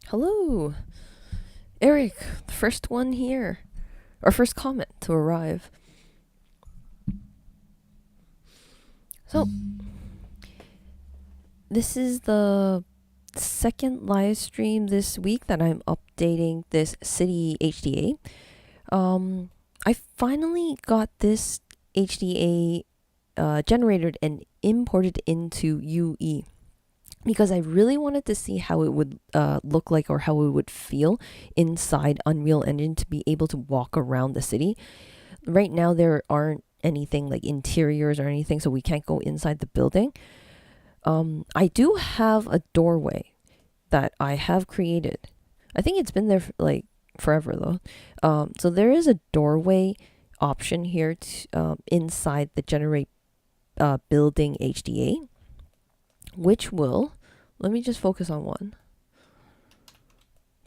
Hello, Eric, the first one here, or first comment to arrive. So, this is the second live stream this week that I'm updating this City HDA. I finally got this HDA generated and imported into UE because I really wanted to see how it would look like or how it would feel inside Unreal Engine to be able to walk around the city. Right now, there aren't anything like interiors or anything, so we can't go inside the building. I do have a doorway that I have created. I think it's been there for, like forever though. So there is a doorway option here inside the generate building HDA, which will, let me just focus on one,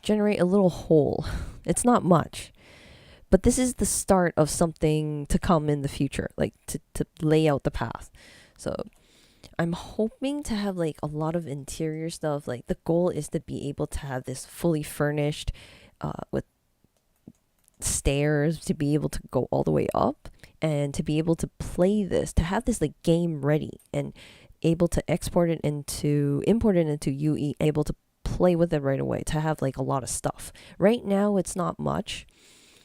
generate a little hole. It's not much, but this is the start of something to come in the future, like to lay out the path. So I'm hoping to have like a lot of interior stuff. Like the goal is to be able to have this fully furnished with stairs to be able to go all the way up and to be able to play this, to have this like game ready and able to import it into UE, able to play with it right away, to have like a lot of stuff. Right now it's not much.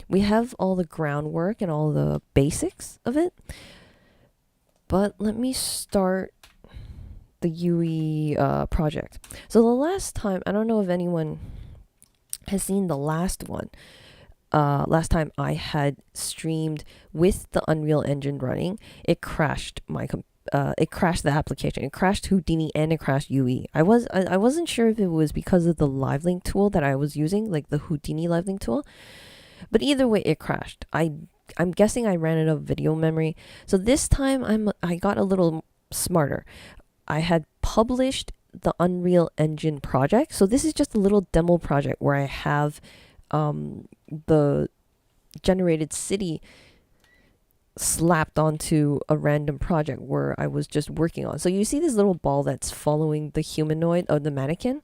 We have all the groundwork and all the basics of it. But let me start the UE project. So the last time, I don't know if anyone has seen the last one. Last time I had streamed with the Unreal Engine running, it crashed it crashed the application. It crashed Houdini and it crashed UE. I wasn't sure if it was because of the live link tool that I was using, like the Houdini live link tool. But either way, it crashed. I'm guessing I ran out of video memory. So this time I got a little smarter. I had published the Unreal Engine project. So this is just a little demo project where I have the generated city slapped onto a random project where I was just working on. So you see this little ball that's following the humanoid of the mannequin.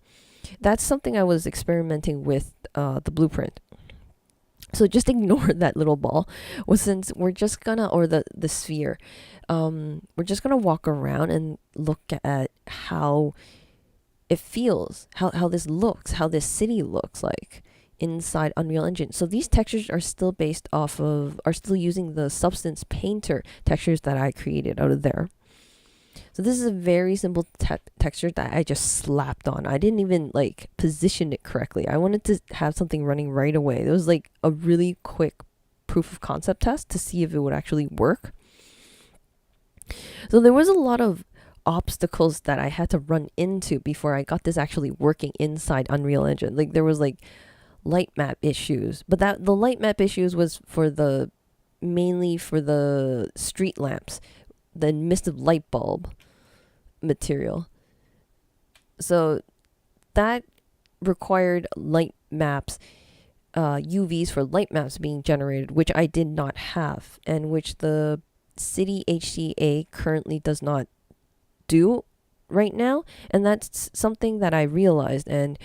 That's something I was experimenting with the blueprint. So just ignore that little ball. Well, since we're just gonna, or the sphere, we're just gonna walk around and look at how it feels, how this looks, how this city looks like inside Unreal Engine. So these textures are still still using the Substance Painter textures that I created out of there. So this is a very simple texture that I just slapped on. I didn't even like position it correctly. I wanted to have something running right away. It was like a really quick proof of concept test to see if it would actually work. So there was a lot of obstacles that I had to run into before I got this actually working inside Unreal Engine. Like there was like light map issues, but the light map issues was mainly for the street lamps, the emissive light bulb material. So that required light maps, UVs for light maps being generated, which I did not have, and which the City HDA currently does not do right now. And that's something that I realized and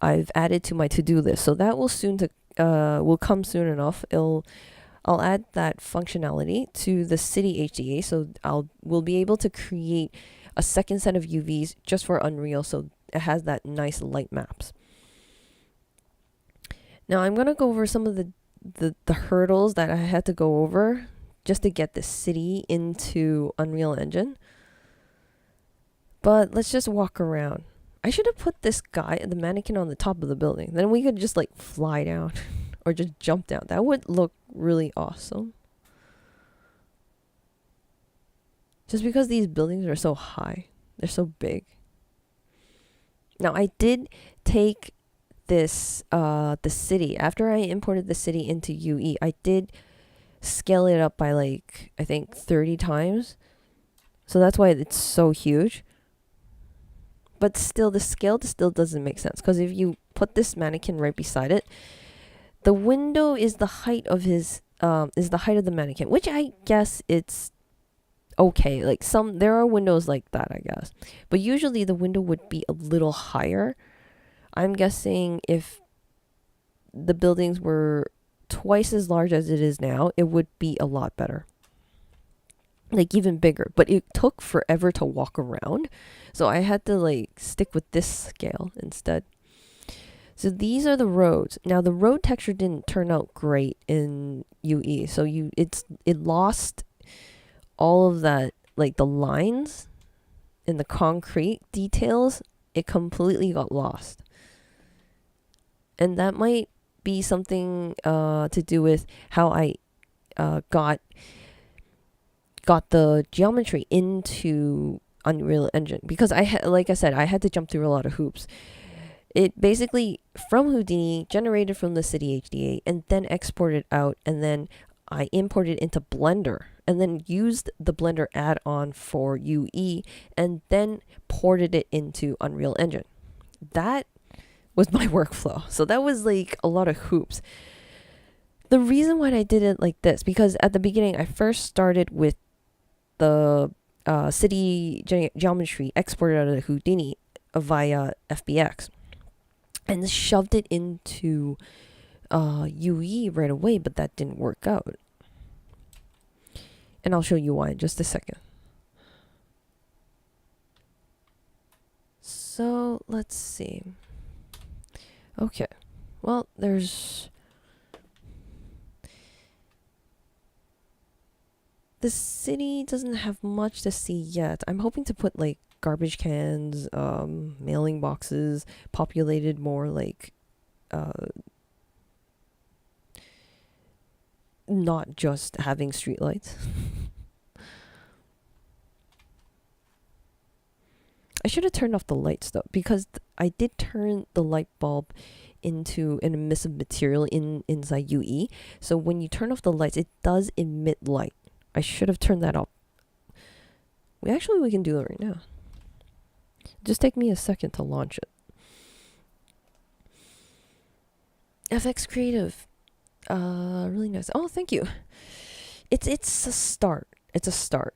I've added to my to-do list. So that will come soon enough. I'll add that functionality to the City HDA, so we'll be able to create a second set of UVs just for Unreal, so it has that nice light maps. Now I'm gonna go over some of the hurdles that I had to go over just to get the city into Unreal Engine. But let's just walk around. I should have put the mannequin on the top of the building. Then we could just like fly down or just jump down. That would look really awesome. Just because these buildings are so high. They're so big. Now I did take this, the city. After I imported the city into UE, I did scale it up by like, I think 30 times. So that's why it's so huge. But still, the scale still doesn't make sense. Because if you put this mannequin right beside it, the window is the height of the mannequin, which I guess it's okay. Like there are windows like that, I guess. But usually the window would be a little higher. I'm guessing if the buildings were twice as large as it is now, it would be a lot better. Like even bigger, but it took forever to walk around. So I had to like stick with this scale instead. So these are the roads. Now the road texture didn't turn out great in UE. So it lost all of that, like the lines and the concrete details. It completely got lost. And that might be something to do with how I got the geometry into Unreal Engine, because like I said, I had to jump through a lot of hoops. It basically from Houdini generated from the City HDA and then exported out, and then I imported into Blender and then used the Blender add-on for UE and then ported it into Unreal Engine. That was my workflow. So that was like a lot of hoops. The reason why I did it like this, because at the beginning I first started with the city geometry exported out of Houdini via FBX and shoved it into UE right away, but that didn't work out. And I'll show you why in just a second. So let's see. Okay, well, there's the city doesn't have much to see yet. I'm hoping to put like garbage cans, mailing boxes, populated more like not just having streetlights. I should have turned off the lights though, because I did turn the light bulb into an emissive material inside UE. So when you turn off the lights, it does emit light. I should have turned that off. We can do it right now. Just take me a second to launch it. FX Creative. Really nice. Oh, thank you. It's a start. It's a start.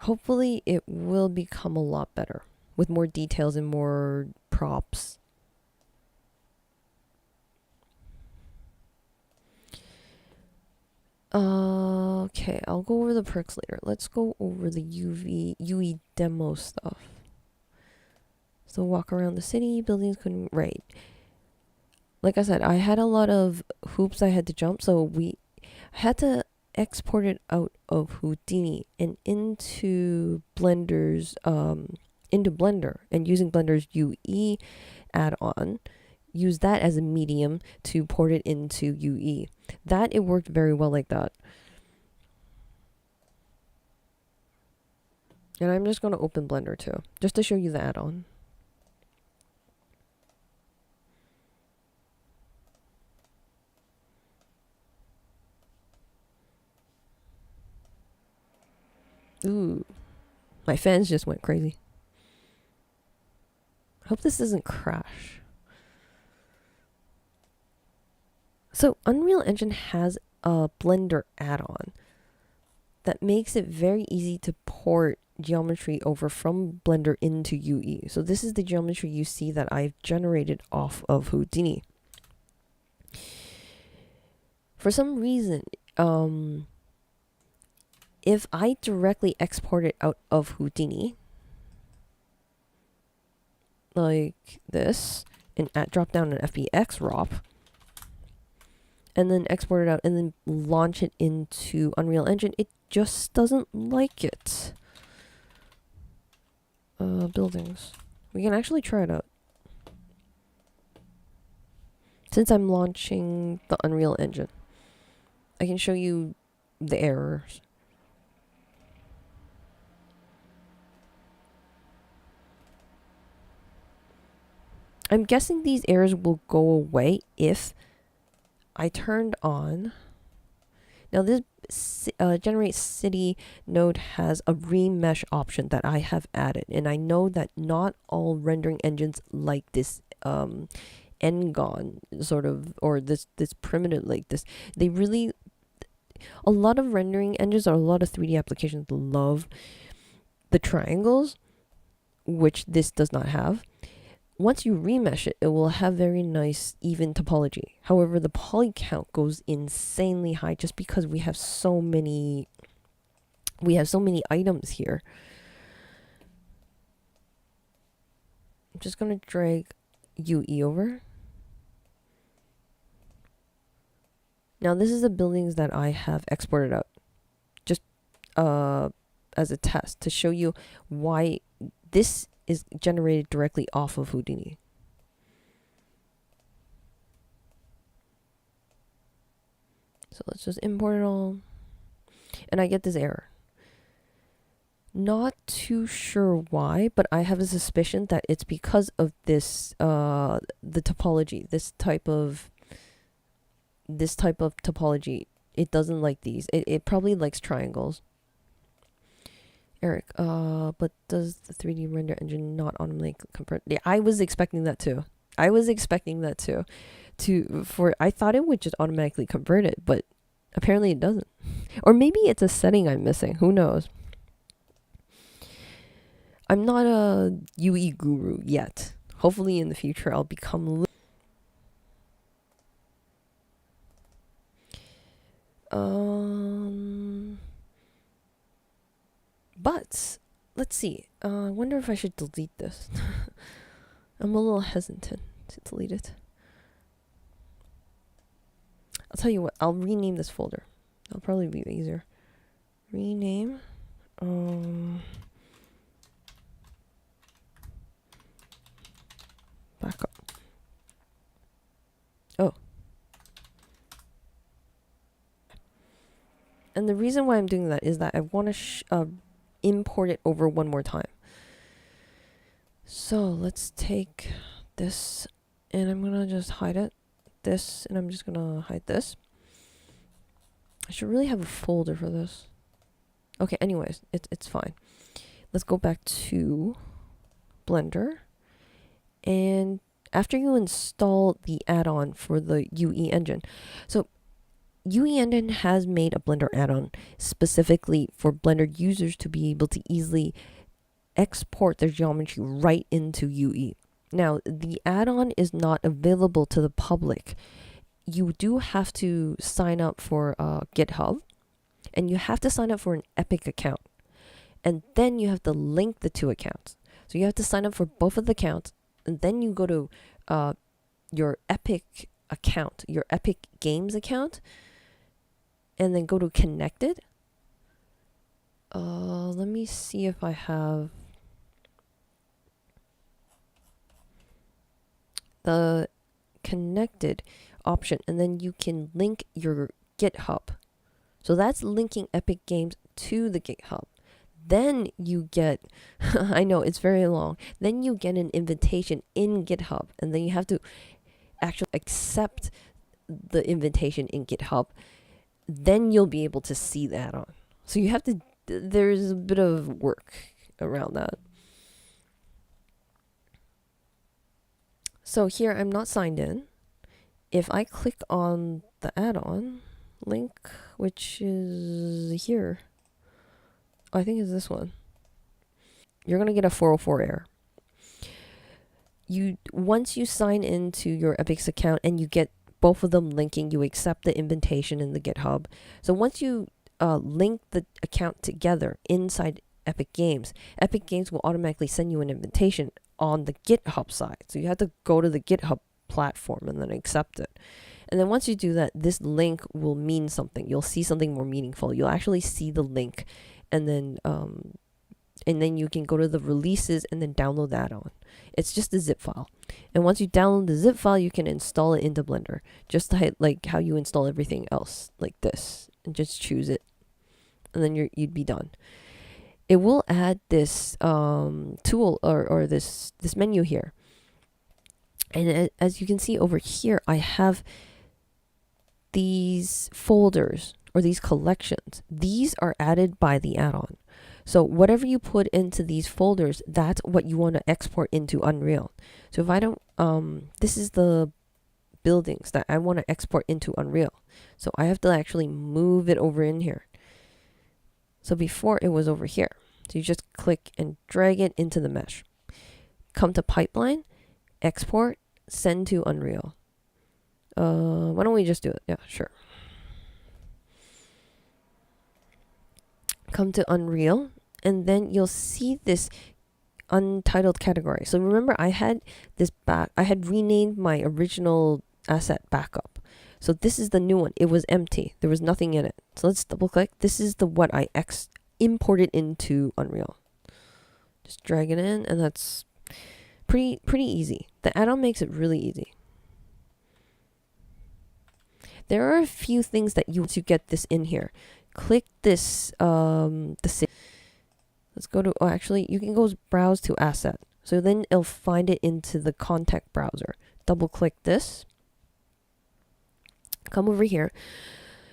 Hopefully it will become a lot better with more details and more props. Okay, I'll go over the perks later. Let's go over the UE demo stuff. So walk around the city, buildings couldn't, right. Like I said, I had a lot of hoops I had to jump, so we had to export it out of Houdini and into Blender's into Blender, and using Blender's UE add-on, use that as a medium to port it into UE. That it worked very well like that. And I'm just going to open Blender too, just to show you the add-on. Ooh, my fans just went crazy. Hope this doesn't crash. So Unreal Engine has a Blender add-on that makes it very easy to port geometry over from Blender into UE. So this is the geometry you see that I've generated off of Houdini. For some reason, if I directly export it out of Houdini, like this, and drop down an FBX ROP, and then export it out and then launch it into Unreal Engine, it just doesn't like it. Buildings. We can actually try it out. Since I'm launching the Unreal Engine, I can show you the errors. I'm guessing these errors will go away if I turned on. Now this generate city node has a remesh option that I have added, and I know that not all rendering engines like this Ngon sort of, or this primitive like this. They really, a lot of rendering engines or a lot of 3D applications love the triangles, which this does not have. once you remesh it, it will have very nice even topology. However, the poly count goes insanely high just because we have so many items here. I'm just gonna drag UE over. Now this is the buildings that I have exported out, just as a test to show you why this is generated directly off of Houdini. So let's just import it all, and I get this error. Not too sure why, but I have a suspicion that it's because of this the topology, this type of topology. It doesn't like these. It probably likes triangles. Eric, but does the 3D render engine not automatically convert? Yeah, I was expecting that too. I thought it would just automatically convert it, but apparently it doesn't. Or maybe it's a setting I'm missing. Who knows? I'm not a UE guru yet. Hopefully in the future I'll become but let's see. I wonder if I should delete this. I'm a little hesitant to delete it. I'll tell you what, I'll rename this folder. That'll probably be easier. Rename. Back up. Oh. And the reason why I'm doing that is that I want to import it over one more time. So let's take this, and I'm gonna just hide it. This, and I'm just gonna hide this. I should really have a folder for this. Okay, anyways, it's fine. Let's go back to Blender. And after you install the add-on for the UE engine, so UE engine has made a Blender add-on specifically for Blender users to be able to easily export their geometry right into UE. Now, the add-on is not available to the public. You do have to sign up for GitHub, and you have to sign up for an Epic account. And then you have to link the two accounts. So you have to sign up for both of the accounts, and then you go to your Epic account, your Epic Games account, and then go to Connected. Let me see if I have the Connected option, and then you can link your GitHub. So that's linking Epic Games to the GitHub. Then you get, I know it's very long, then you get an invitation in GitHub, and then you have to actually accept the invitation in GitHub. Then you'll be able to see the add-on. So you have to, there's a bit of work around that. So here I'm not signed in. If I click on the add-on link, which is here, I think it's this one, you're gonna get a 404 error. Once you sign into your Epic's account and you get both of them linking, you accept the invitation in the GitHub. So once you link the account together inside Epic Games, Epic Games will automatically send you an invitation on the GitHub side. So you have to go to the GitHub platform and then accept it. And then once you do that, this link will mean something. You'll see something more meaningful. You'll actually see the link, and then you can go to the releases and then download that on. It's just a zip file. And once you download the zip file, you can install it into Blender, just like how you install everything else, like this, and just choose it, and then you'd be done. It will add this tool or this menu here. And as you can see over here, I have these folders or these collections. These are added by the add-on. So whatever you put into these folders, that's what you want to export into Unreal. So if I don't, this is the buildings that I want to export into Unreal. So I have to actually move it over in here. So before it was over here. So you just click and drag it into the mesh. Come to pipeline, export, send to Unreal. Why don't we just do it? Yeah, sure. Come to Unreal, and then you'll see this untitled category. So remember, I had renamed my original asset backup. So this is the new one. It was empty. There was nothing in it. So let's double click. This is the what I imported into Unreal. Just drag it in, and that's pretty easy. The add-on makes it really easy. There are a few things that you want to get this in here. Click this let's go to, oh, actually you can go browse to asset. So then it'll find it into the contact browser. Double click this. Come over here.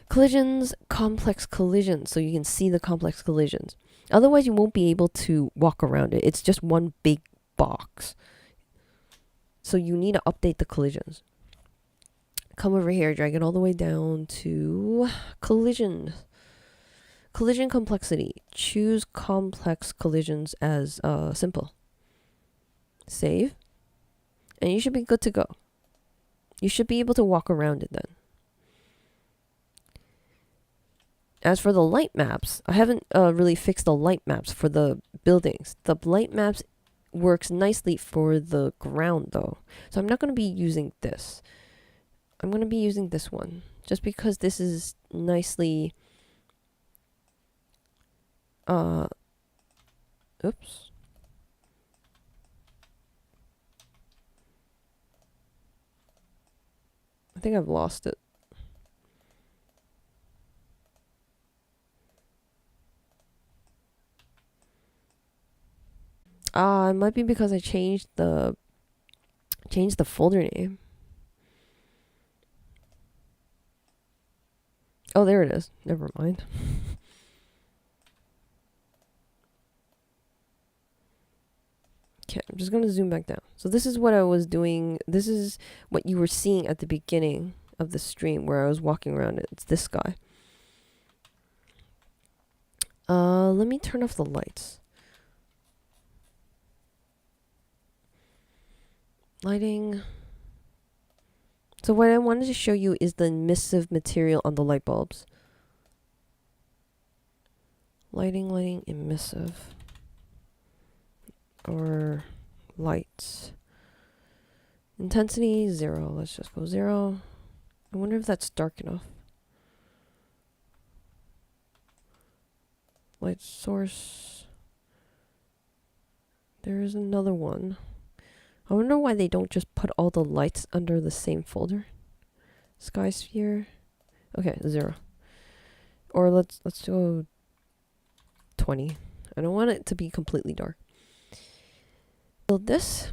Collisions, complex collisions, so you can see the complex collisions. Otherwise you won't be able to walk around it. It's just one big box. So you need to update the collisions. Come over here, drag it all the way down to collision. Collision complexity. Choose complex collisions as simple. Save. And you should be good to go. You should be able to walk around it then. As for the light maps, I haven't really fixed the light maps for the buildings. The light maps works nicely for the ground though. So I'm not going to be using this. I'm going to be using this one. Just because this is nicely... oops. I think I've lost it. It might be because I changed the folder name. Oh, there it is. Never mind. Okay, I'm just going to zoom back down. So this is what I was doing. This is what you were seeing at the beginning of the stream where I was walking around it. It's this guy. Let me turn off the lights. Lighting. So what I wanted to show you is the emissive material on the light bulbs. Lighting, emissive. Or lights. Intensity 0. Let's just go 0. I wonder if that's dark enough. Light source. There is another one. I wonder why they don't just put all the lights under the same folder. Sky sphere. Okay, 0. Or let's go 20. I don't want it to be completely dark. Build this.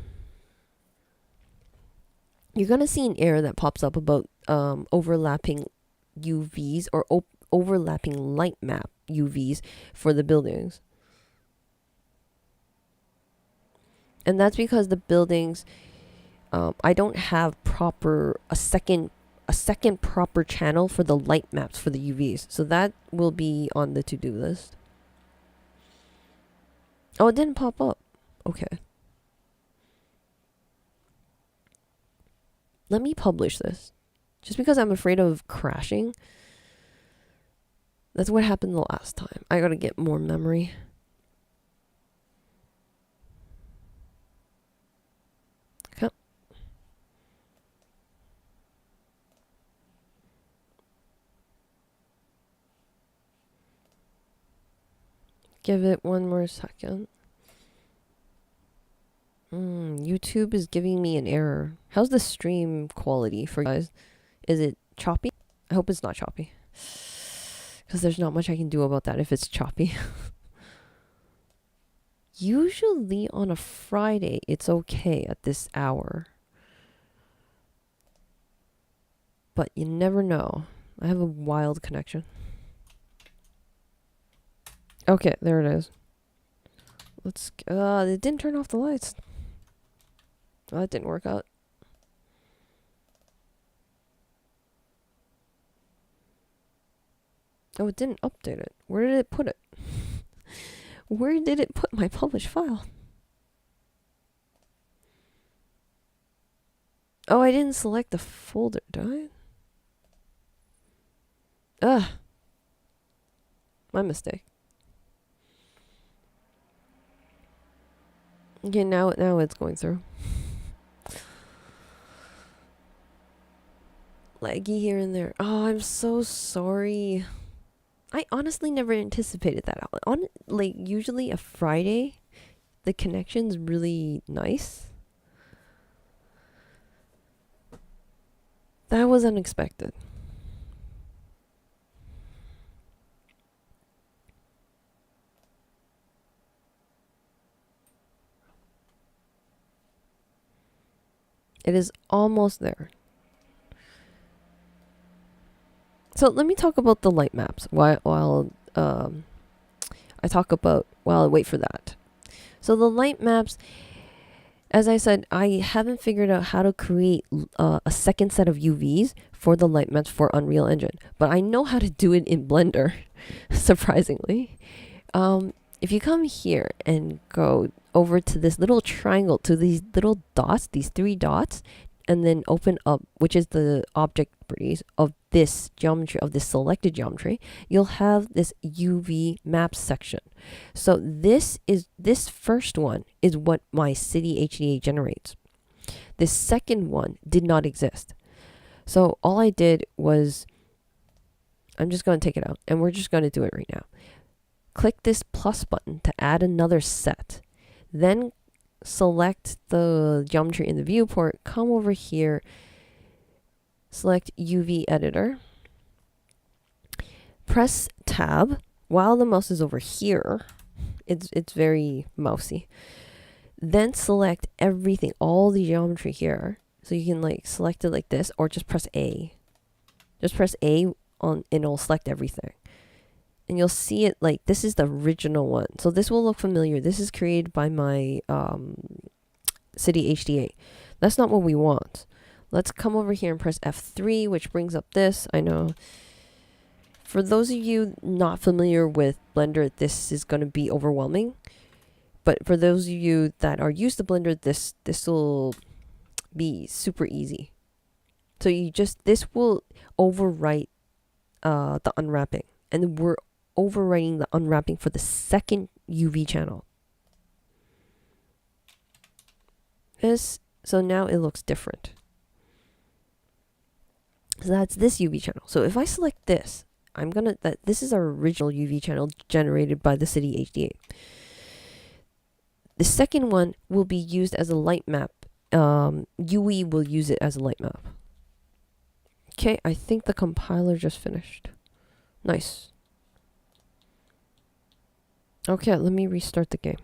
You're gonna see an error that pops up about overlapping UVs or overlapping light map UVs for the buildings. And that's because the buildings, I don't have a second proper channel for the light maps for the UVs. So that will be on the to-do list. Oh, it didn't pop up. Okay. Let me publish this. Just because I'm afraid of crashing. That's what happened the last time. I gotta get more memory. Okay. Give it one more second. YouTube is giving me an error. How's the stream quality for you guys? Is it choppy? I hope it's not choppy. Because there's not much I can do about that if it's choppy. Usually on a Friday, it's okay at this hour. But you never know. I have a wild connection. Okay, there it is. Let's... it didn't turn off the lights. Oh, that didn't work out. Oh, it didn't update it. Where did it put it? Where did it put my published file? Oh, I didn't select the folder, did I? Ugh. My mistake. Okay, now it's going through. Laggy here and there. Oh, I'm so sorry. I honestly never anticipated that. Like usually a Friday, the connection's really nice. That was unexpected. It is almost there. So let me talk about the light maps while I talk about while I wait for that. So the light maps, as I said, I haven't figured out how to create a second set of UVs for the light maps for Unreal Engine, but I know how to do it in Blender, surprisingly. If you come here and go over to this little triangle, to these little dots, these 3 dots, and then open up, which is the object properties of this geometry, of this selected geometry, you'll have this UV maps section. So this first one is what my City HDA generates. This second one did not exist. So all I did was, I'm just going to take it out, and we're just going to do it right now. Click this plus button to add another set. Then select the geometry in the viewport, come over here, select UV editor, press tab while the mouse is over here. It's very mousy. Then select everything, all the geometry here. So you can like select it like this, or just press A. Just press A on and it'll select everything. And you'll see it like this is the original one. So this will look familiar. This is created by my City HDA. That's not what we want. Let's come over here and press F3, which brings up this. I know for those of you not familiar with Blender, this is going to be overwhelming. But for those of you that are used to Blender, this will be super easy. So this will overwrite the unwrapping. And we're overwriting the unwrapping for the second UV channel. So now it looks different. So that's this UV channel. So if I select this, this is our original UV channel generated by the City HDA. The second one will be used as a light map. UE will use it as a light map. Okay, I think the compiler just finished. Nice. Okay, let me restart the game.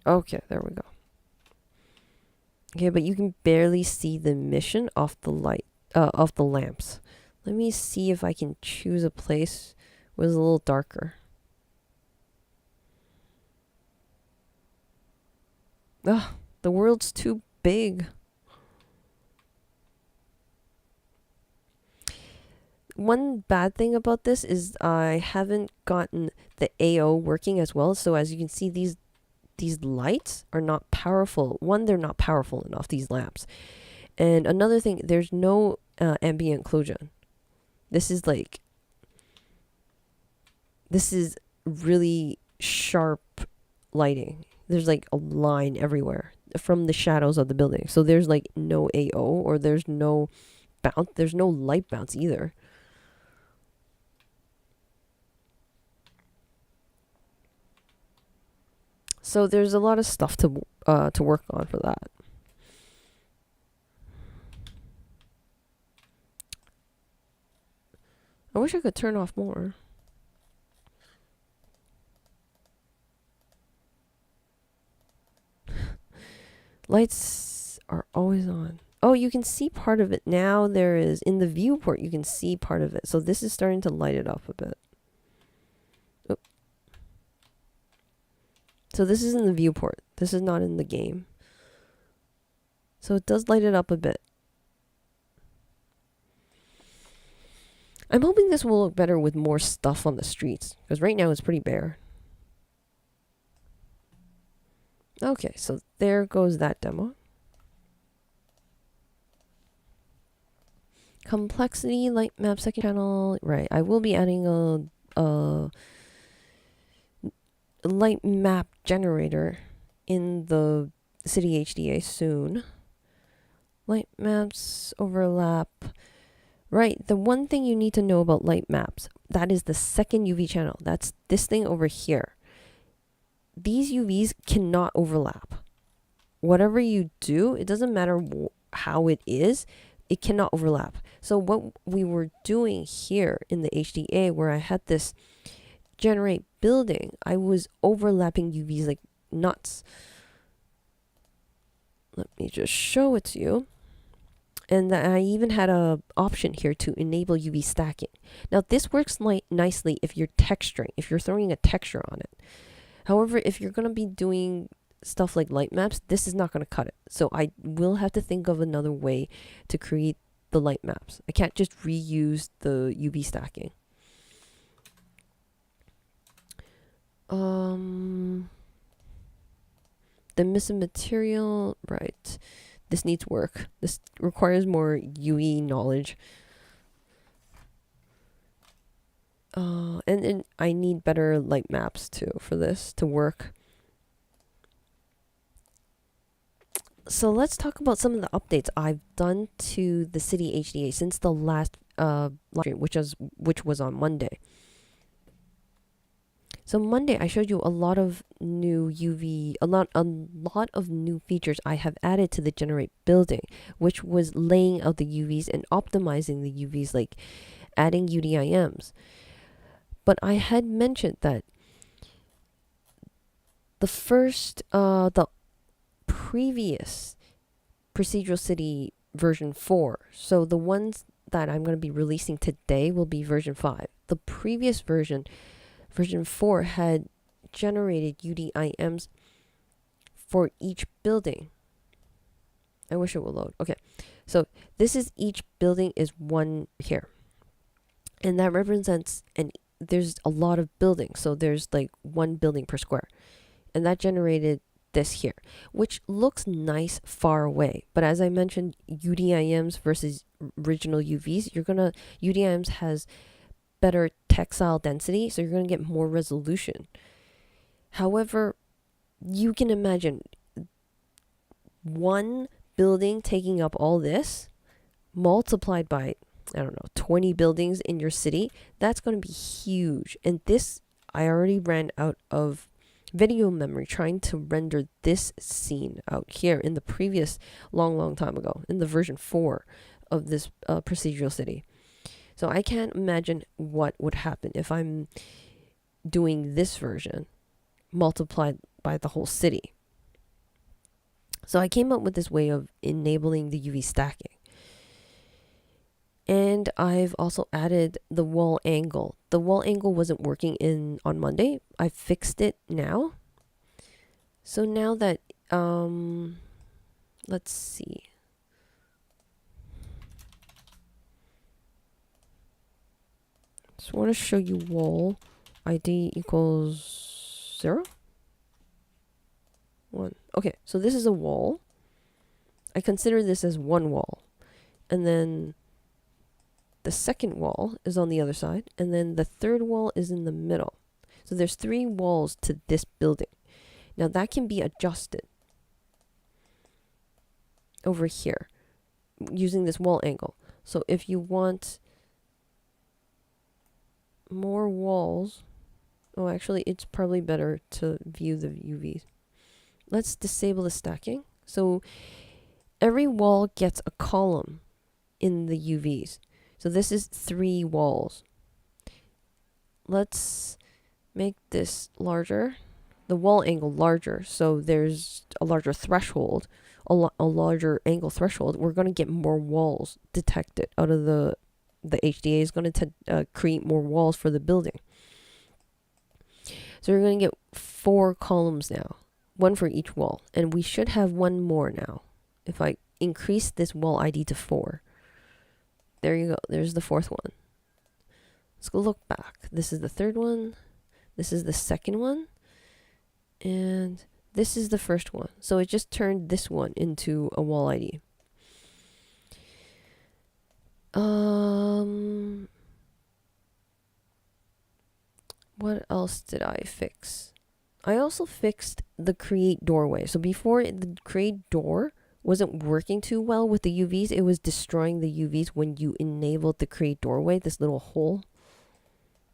Okay, there we go. Okay, but you can barely see the emission of the light, of the lamps. Let me see if I can choose a place where it's a little darker. Ugh, the world's too big. One bad thing about this is I haven't gotten the AO working as well. So as you can see, these lights are not powerful. One, they're not powerful enough, these lamps. And another thing, there's no ambient occlusion. This is really sharp lighting. There's like a line everywhere from the shadows of the building. So there's like no AO, or there's no bounce. There's no light bounce either. So there's a lot of stuff to work on for that. I wish I could turn off more. Lights are always on. Oh, you can see part of it now. There is in the viewport. You can see part of it. So this is starting to light it up a bit. Oop. So this is in the viewport. This is not in the game. So it does light it up a bit. I'm hoping this will look better with more stuff on the streets, because right now it's pretty bare. Okay, so there goes that demo. Complexity, light map, second channel. Right, I will be adding a light map generator in the City HDA soon. Light maps, overlap. Right, the one thing you need to know about light maps, that is the second UV channel. That's this thing over here. These UVs cannot overlap. Whatever you do, it doesn't matter how it is, it cannot overlap. So what we were doing here in the HDA, where I had this generate building, I was overlapping UVs like nuts. Let me just show it to you. And I even had a option here to enable UV stacking. Now this works nicely if you're texturing, if you're throwing a texture on it. However, if you're going to be doing stuff like light maps, this is not going to cut it. So I will have to think of another way to create the light maps. I can't just reuse the UV stacking. The missing material, right. This needs work. This requires more UE knowledge. And I need better light maps too for this to work. So let's talk about some of the updates I've done to the City HDA since the last live stream, which was on Monday. So Monday I showed you a lot of new UV, a lot of new features I have added to the generate building, which was laying out the UVs and optimizing the UVs, like adding UDIMs. But I had mentioned that the previous Procedural City version 4, so the ones that I'm going to be releasing today will be version 5. The previous version 4, had generated UDIMs for each building. I wish it would load. Okay, so this is each building is one here. And that represents, and there's a lot of buildings. So there's like one building per square. And that generated this here, which looks nice far away. But as I mentioned, UDIMs versus original UVs, UDIMs has better textile density, so you're going to get more resolution. However, you can imagine one building taking up all this multiplied by, I don't know, 20 buildings in your city. That's going to be huge. And this, I already ran out of video memory trying to render this scene out here in the previous long time ago, in the version 4 of this procedural city. So I can't imagine what would happen if I'm doing this version multiplied by the whole city. So I came up with this way of enabling the UV stacking. And I've also added the wall angle. The wall angle wasn't working on Monday. I fixed it now. So now that, let's see. Just want to show you wall ID equals 0. 1. Okay, so this is a wall. I consider this as one wall. And then the second wall is on the other side. And then the third wall is in the middle. So there's 3 walls to this building. Now that can be adjusted over here using this wall angle. So if you want more walls, oh, actually it's probably better to view the UVs. Let's disable the stacking. So every wall gets a column in the UVs. So this is 3 walls. Let's make this larger, the wall angle larger, so there's a larger threshold, a larger angle threshold. We're going to get more walls detected out of the HDA is going to create more walls for the building. So we're going to get 4 columns now, 1 for each wall, and we should have 1 more now. If I increase this wall ID to 4, there you go. There's the 4th one. Let's go look back. This is the 3rd one. This is the 2nd one. And This is the first one. So it just turned this one into a wall ID. What else did I fix? I also fixed the create doorway. So before, the create door wasn't working too well with the UVs. It was destroying the UVs when you enabled the create doorway, this little hole.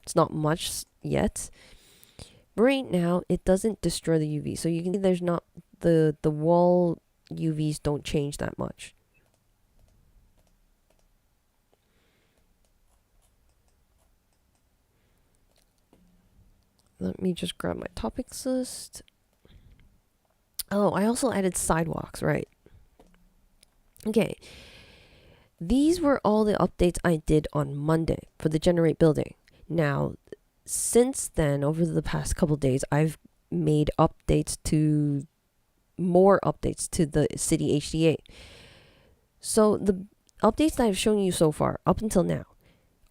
It's not much yet. Right now, it doesn't destroy the UV. So you can see there's not, the wall UVs don't change that much. Let me just grab my topics list. Oh, I also added sidewalks, right? Okay. These were all the updates I did on Monday for the Generate building. Now, since then, over the past couple days, I've made more updates to the City HDA. So the updates that I've shown you so far, up until now,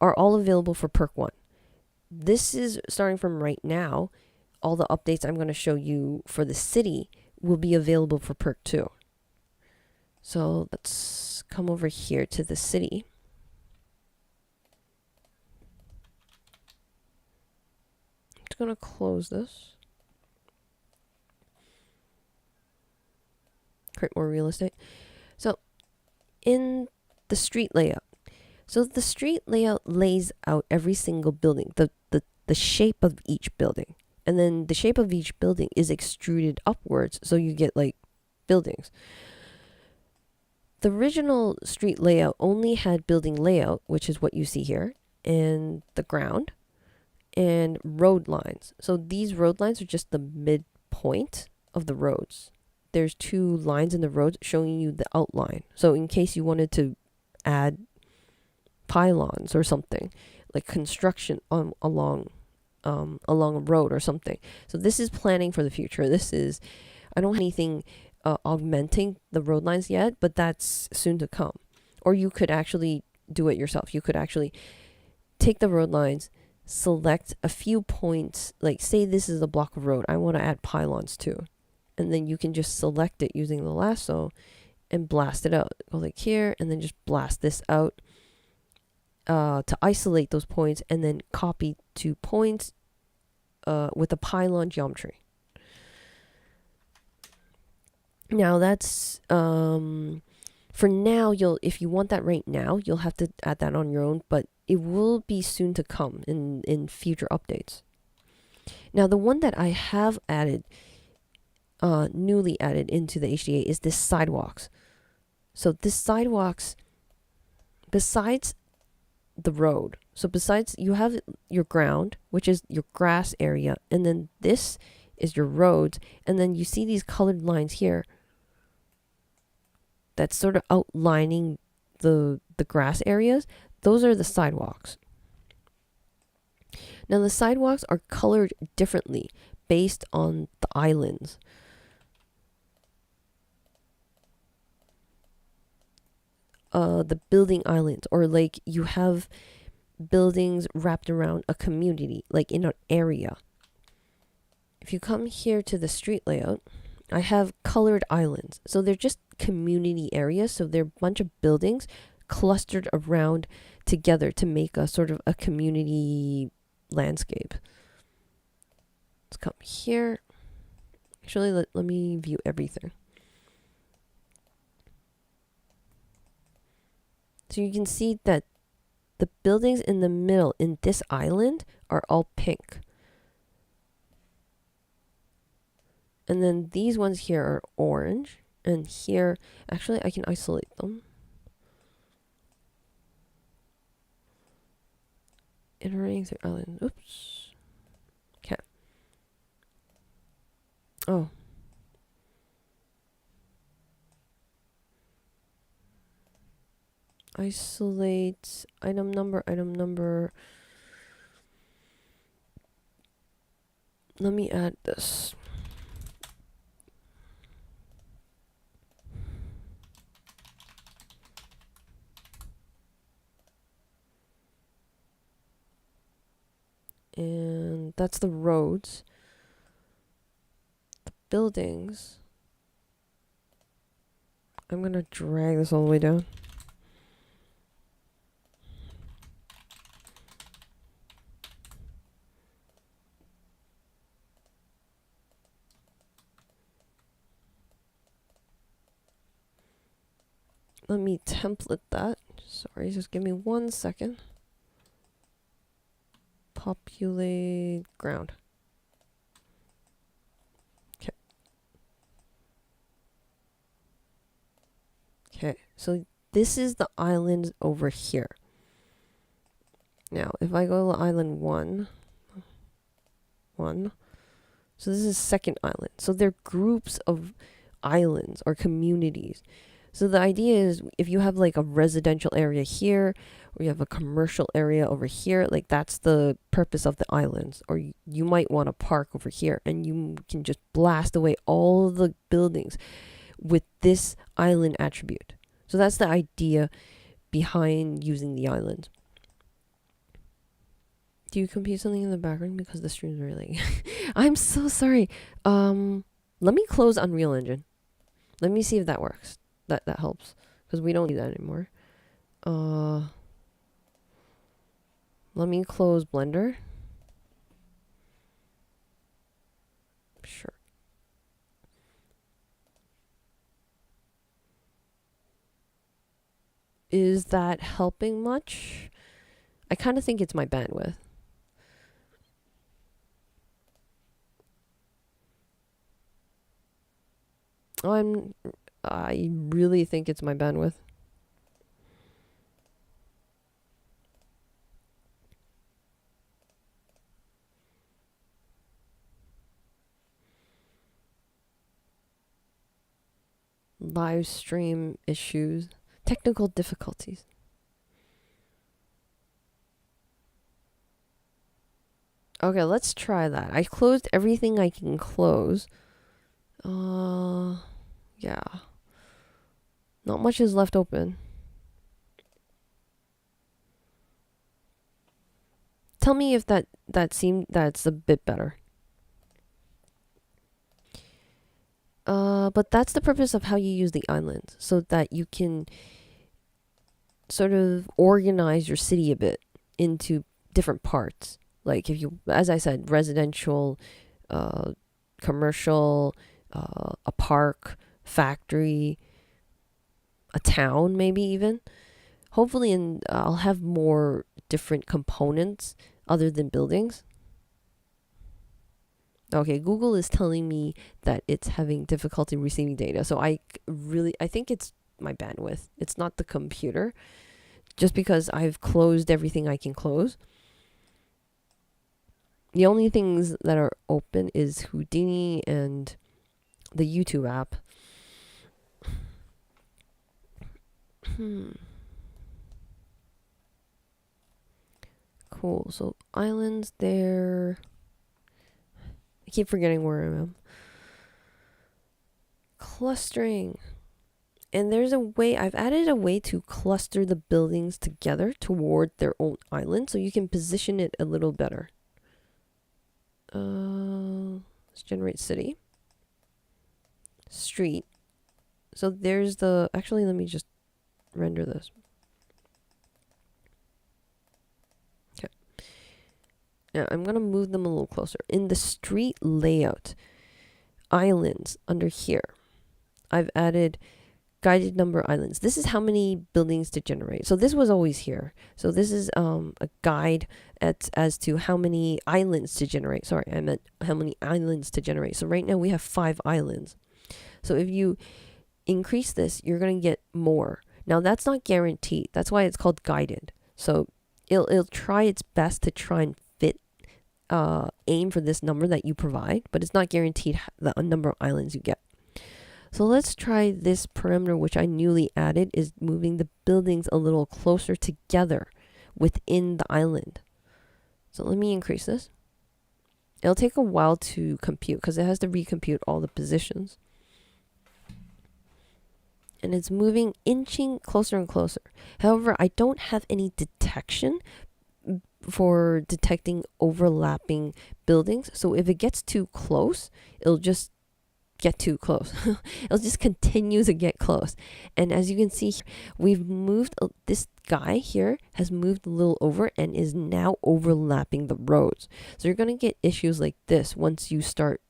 are all available for Perk 1. This is starting from right now. All the updates I'm going to show you for the city will be available for Perk 2. So let's come over here to the city. I'm just going to close this. Create more real estate. So in the street layout. So the street layout lays out every single building, the shape of each building. And then the shape of each building is extruded upwards, so you get like buildings. The original street layout only had building layout, which is what you see here, and the ground, and road lines. So these road lines are just the midpoint of the roads. There's 2 lines in the road showing you the outline. So in case you wanted to add pylons or something, like construction along a road or something. So this is planning for the future. This is, I don't have anything augmenting the road lines yet, but that's soon to come. Or you could actually do it yourself. You could actually take the road lines, select a few points, like say this is a block of road, I want to add pylons to. And then you can just select it using the lasso and blast it out. Go like here, and then just blast this out to isolate those points, and then copy 2 points with a pylon geometry. Now that's for now. If you want that right now, you'll have to add that on your own, but it will be soon to come in future updates. Now the one that I have added, newly added into the HDA, is this sidewalks. So this sidewalks, besides the road, so besides you have your ground, which is your grass area, and then this is your roads, and then you see these colored lines here that's sort of outlining the grass areas. Those are the sidewalks. Now the sidewalks are colored differently based on the islands. The building islands, or like you have buildings wrapped around a community, like in an area. If you come here to the street layout, I have colored islands. So they're just community areas. So they're a bunch of buildings clustered around together to make a sort of a community landscape. Let's come here. Actually, let me view everything. So you can see that the buildings in the middle in this island are all pink. And then these ones here are orange. And here, actually, I can isolate them. Iterating through island. Oops. Okay. Oh. Isolate item number. Let me add this. And that's the roads. The buildings. I'm gonna drag this all the way down. Let me template that. Sorry, just give me 1 second. Populate ground. Okay. Okay, so this is the island over here. Now, if I go to island 1, so this is second island. So they're groups of islands or communities. So the idea is if you have like a residential area here, or you have a commercial area over here, like that's the purpose of the islands. Or you might want a park over here, and you can just blast away all the buildings with this island attribute. So that's the idea behind using the islands. Do you compute something in the background because the stream's really I'm so sorry. Let me close Unreal Engine. Let me see if that works. That helps, because we don't need that anymore. Let me close Blender. Sure. Is that helping much? I kind of think it's my bandwidth. I really think it's my bandwidth. Live stream issues, technical difficulties. Okay, let's try that. I closed everything I can close. Yeah. Not much is left open. Tell me if that's a bit better. But that's the purpose of how you use the islands, so that you can sort of organize your city a bit into different parts. Like if you, as I said, residential, commercial, a park, factory, a town, maybe even. Hopefully I'll have more different components other than buildings. Okay, Google is telling me that it's having difficulty receiving data. So I think it's my bandwidth. It's not the computer. Just because I've closed everything I can close. The only things that are open is Houdini and the YouTube app. Cool. So islands there. I keep forgetting where I am. Clustering. And there's a way, I've added a way to cluster the buildings together toward their own island, so you can position it a little better. Let's generate city. Street. So there's the, actually let me just render this. Okay. Now I'm gonna move them a little closer. In the street layout, islands under here, I've added guided number islands. This is how many buildings to generate. So this was always here. So this is a guide as to how many islands to generate. Sorry, I meant how many islands to generate. So right now we have 5 islands. So if you increase this, you're going to get more. Now that's not guaranteed. That's why it's called guided. So it'll try its best to try and fit, aim for this number that you provide, but it's not guaranteed the number of islands you get. So let's try this parameter, which I newly added, is moving the buildings a little closer together within the island. So let me increase this. It'll take a while to compute because it has to recompute all the positions. And it's moving, inching closer and closer. However, I don't have any detection for detecting overlapping buildings. So if it gets too close, it'll just get too close. It'll just continue to get close. And as you can see, we've moved, this guy here has moved a little over and is now overlapping the roads. So you're going to get issues like this once you start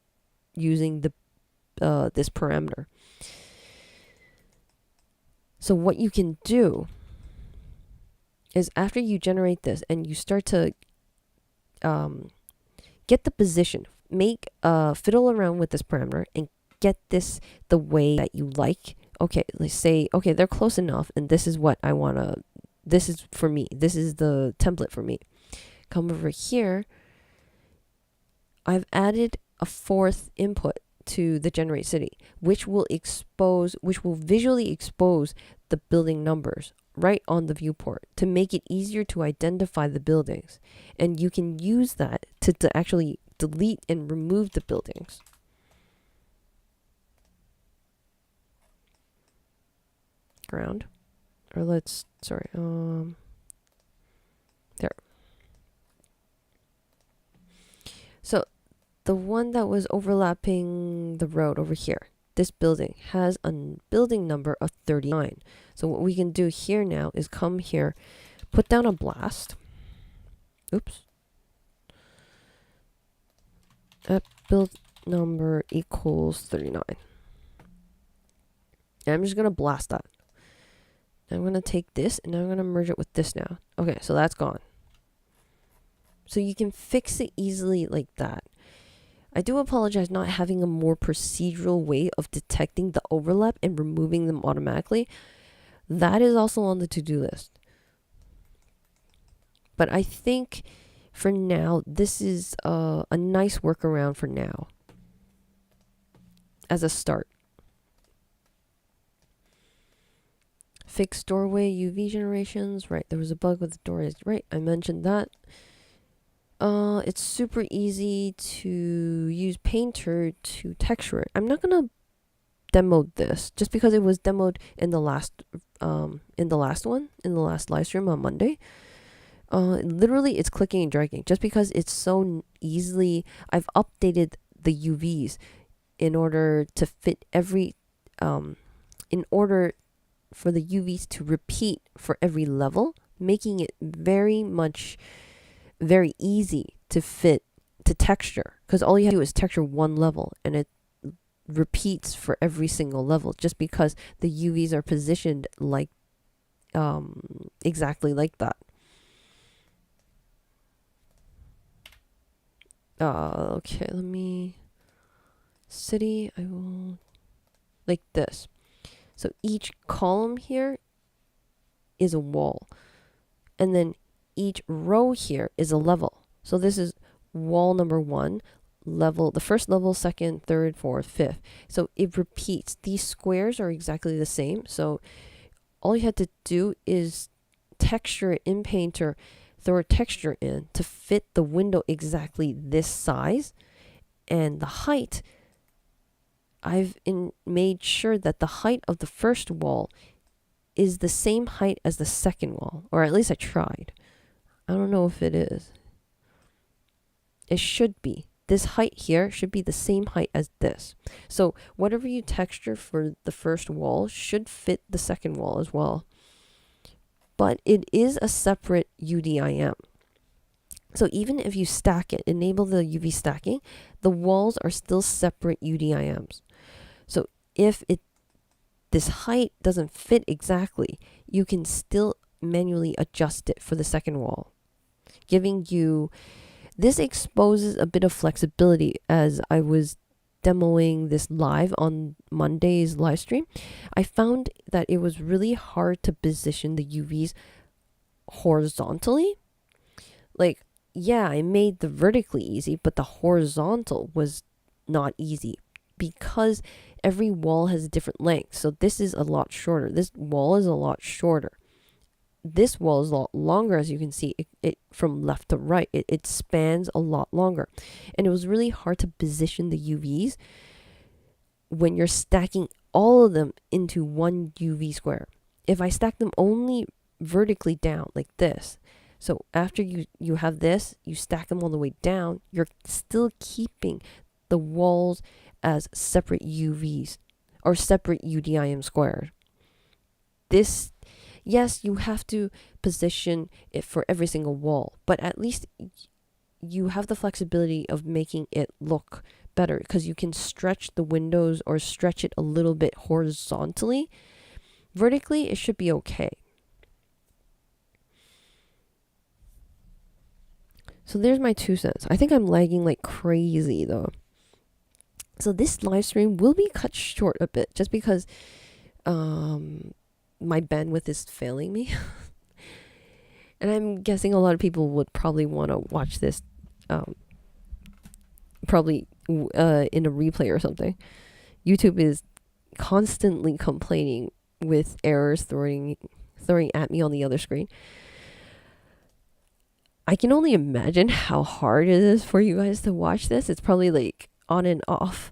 using the this parameter. So what you can do is after you generate this and you start to get the position, fiddle around with this parameter and get this the way that you like. Okay, let's say, okay, they're close enough and this is what I want to, this is for me. This is the template for me. Come over here. I've added a fourth input to the generate city, which will visually expose the building numbers right on the viewport to make it easier to identify the buildings. And you can use that to actually delete and remove the buildings. Ground. Or let's, sorry, there. So the one that was overlapping the road over here, this building has a building number of 39. So what we can do here now is come here, put down a blast. Oops. At build number equals 39. And I'm just going to blast that. I'm going to take this and I'm going to merge it with this now. Okay, so that's gone. So you can fix it easily like that. I do apologize not having a more procedural way of detecting the overlap and removing them automatically. That is also on the to-do list. But I think for now, this is a nice workaround for now as a start. Fix doorway UV generations. Right, there was a bug with the doorways. Right, I mentioned that. It's super easy to use Painter to texture it. I'm not gonna demo this just because it was demoed in the last live stream on Monday. Literally it's clicking and dragging just because it's so easily. I've updated the UVs in order to fit every in order for the UVs to repeat for every level, making it very easy to fit to texture, because all you have to do is texture one level and it repeats for every single level just because the UVs are positioned like exactly like that. Okay, let me city, I will like this. So each column here is a wall, and then each row here is a level. So this is wall number 1, level, the first level, second, third, fourth, fifth. So it repeats. These squares are exactly the same. So all you have to do is texture it in Painter, throw a texture in to fit the window exactly this size. And the height, I've made sure that the height of the first wall is the same height as the second wall, or at least I tried. I don't know if it is. It should be. This height here should be the same height as this. So whatever you texture for the first wall should fit the second wall as well. But it is a separate UDIM. So even if you stack it, enable the UV stacking, the walls are still separate UDIMs. So if this height doesn't fit exactly, you can still manually adjust it for the second wall, giving you, this exposes a bit of flexibility. As I was demoing this live on Monday's live stream, I found that it was really hard to position the UVs horizontally. Like, yeah, I made the vertically easy, but the horizontal was not easy because every wall has a different length. So this is a lot shorter. This wall is a lot shorter. This wall is a lot longer, as you can see, it from left to right. It spans a lot longer. And it was really hard to position the UVs when you're stacking all of them into one UV square. If I stack them only vertically down like this, so after you have this, you stack them all the way down, you're still keeping the walls as separate UVs or separate UDIM squared. This, yes, you have to position it for every single wall, but at least you have the flexibility of making it look better because you can stretch the windows or stretch it a little bit horizontally. Vertically, it should be okay. So there's my 2 cents. I think I'm lagging like crazy though. So this live stream will be cut short a bit just because my bandwidth is failing me. And I'm guessing a lot of people would probably want to watch this probably in a replay or something. YouTube is constantly complaining with errors throwing at me on the other screen. I can only imagine how hard it is for you guys to watch this. It's probably like on and off.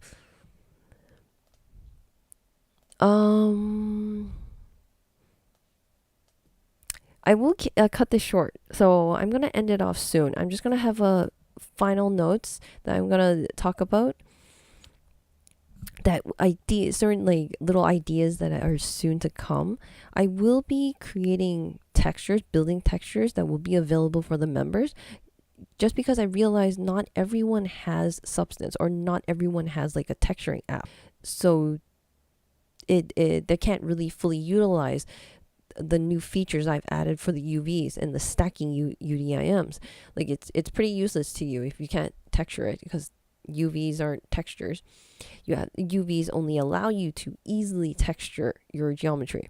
I will cut this short, so I'm gonna end it off soon. I'm just gonna have a final notes that I'm gonna talk about. That certain like little ideas that are soon to come. I will be creating textures, building textures that will be available for the members. Just because I realize not everyone has Substance or not everyone has like a texturing app, so they can't really fully utilize the new features I've added for the UVs and the stacking UDIMs. Like it's pretty useless to you if you can't texture it because UVs aren't textures. UVs only allow you to easily texture your geometry.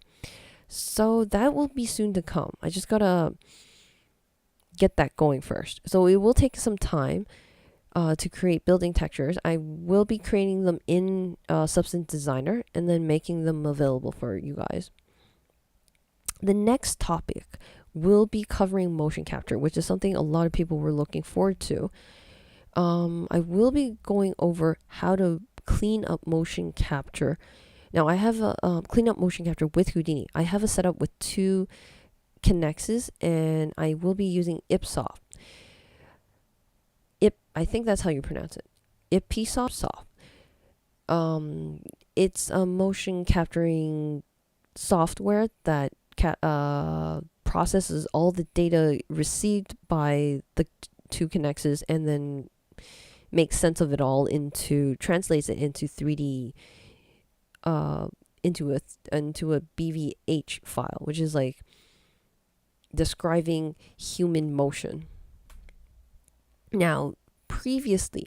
So that will be soon to come. I just gotta get that going first. So it will take some time to create building textures. I will be creating them in Substance Designer and then making them available for you guys. The next topic will be covering motion capture, which is something a lot of people were looking forward to. I will be going over how to clean up motion capture. Now I have a clean up motion capture with Houdini. I have a setup with 2 connexes and I will be using Ipsoft. I think that's how you pronounce it. Ipsoft. It's a motion capturing software that processes all the data received by the 2 connexes and then makes sense of it all translates it into 3D into a BVH file, which is like describing human motion. Now, previously,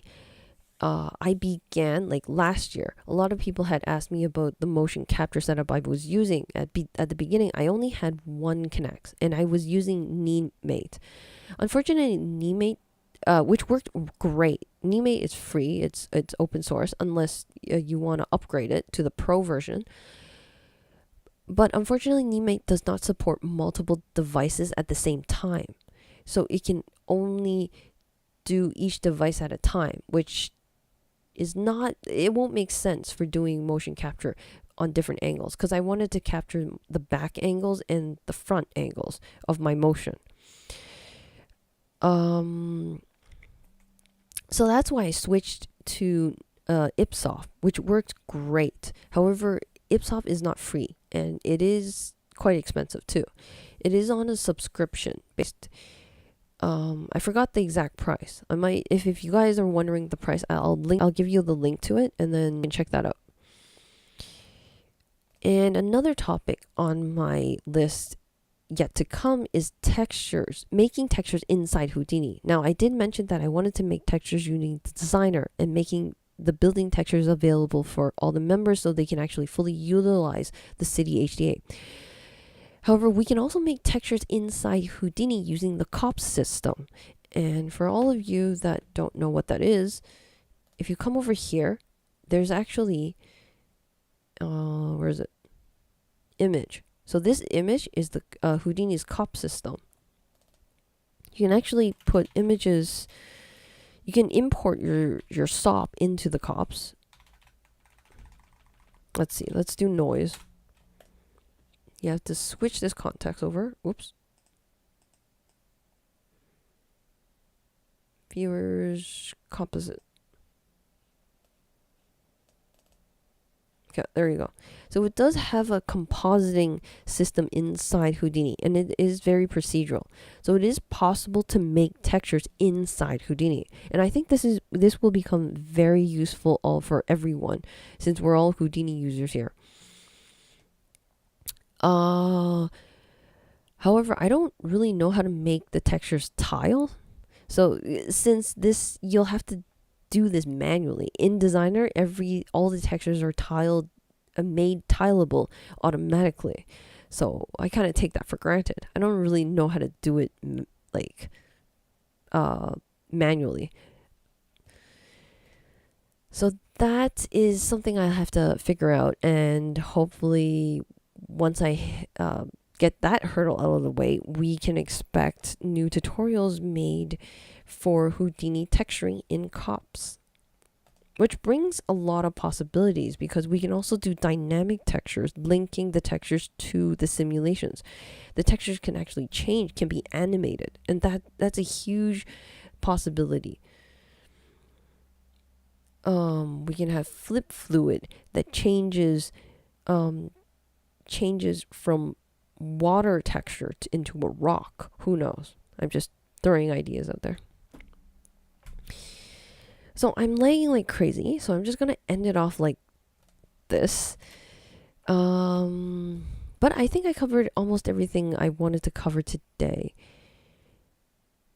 I began like last year. A lot of people had asked me about the motion capture setup I was using. At the beginning, I only had 1 Kinect, and I was using Nemate. Unfortunately, Nemate, which worked great. Nemate is free. It's open source unless you want to upgrade it to the Pro version. But unfortunately, Nemate does not support multiple devices at the same time, so it can only do each device at a time, which is not, it won't make sense for doing motion capture on different angles because I wanted to capture the back angles and the front angles of my motion. So that's why I switched to Ipsoft, which worked great. However, Ipsoft is not free and it is quite expensive too. It is on a subscription based. I forgot the exact price. I might, if you guys are wondering the price, I'll give you the link to it and then you can check that out. And another topic on my list yet to come is textures, making textures inside Houdini. Now, I did mention that I wanted to make textures using the designer and making the building textures available for all the members so they can actually fully utilize the City HDA. However, we can also make textures inside Houdini using the COP system. And for all of you that don't know what that is, if you come over here, there's actually, where is it? Image. So this image is the Houdini's COP system. You can actually put images, you can import your SOP into the COPs. Let's see, let's do noise. You have to switch this context over. Whoops. Viewers, composite. Okay, there you go. So it does have a compositing system inside Houdini, and it is very procedural. So it is possible to make textures inside Houdini, and I think this will become very useful all for everyone, since we're all Houdini users here. However, I don't really know how to make the textures tile. So since this, you'll have to do this manually. In Designer, all the textures are made tileable automatically. So I kind of take that for granted. I don't really know how to do it like manually. So that is something I have to figure out, and hopefully once I get that hurdle out of the way, we can expect new tutorials made for Houdini texturing in COPS. Which brings a lot of possibilities, because we can also do dynamic textures, linking the textures to the simulations. The textures can actually change, can be animated, and that's a huge possibility. We can have flip fluid that changes from water texture into a rock. Who knows? I'm just throwing ideas out there. So I'm lagging like crazy, so I'm just gonna end it off like this. But I think I covered almost everything I wanted to cover today.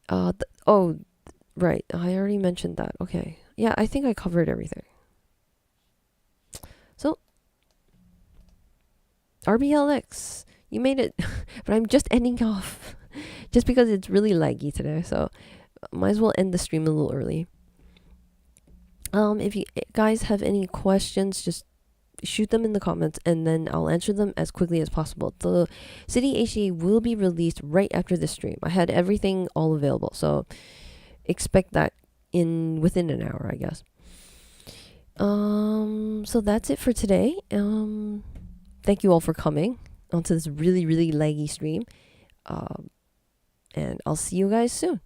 Oh, right, I already mentioned that. Okay, yeah, I think I covered everything. So RBLX, you made it. But I'm just ending off just because it's really laggy today, so might as well end the stream a little early. If you guys have any questions, just shoot them in the comments, and then I'll answer them as quickly as possible. The City HDA will be released right after this stream. I had everything all available, so expect that within an hour, I guess. So that's it for today. Thank you all for coming onto this really, really laggy stream. And I'll see you guys soon.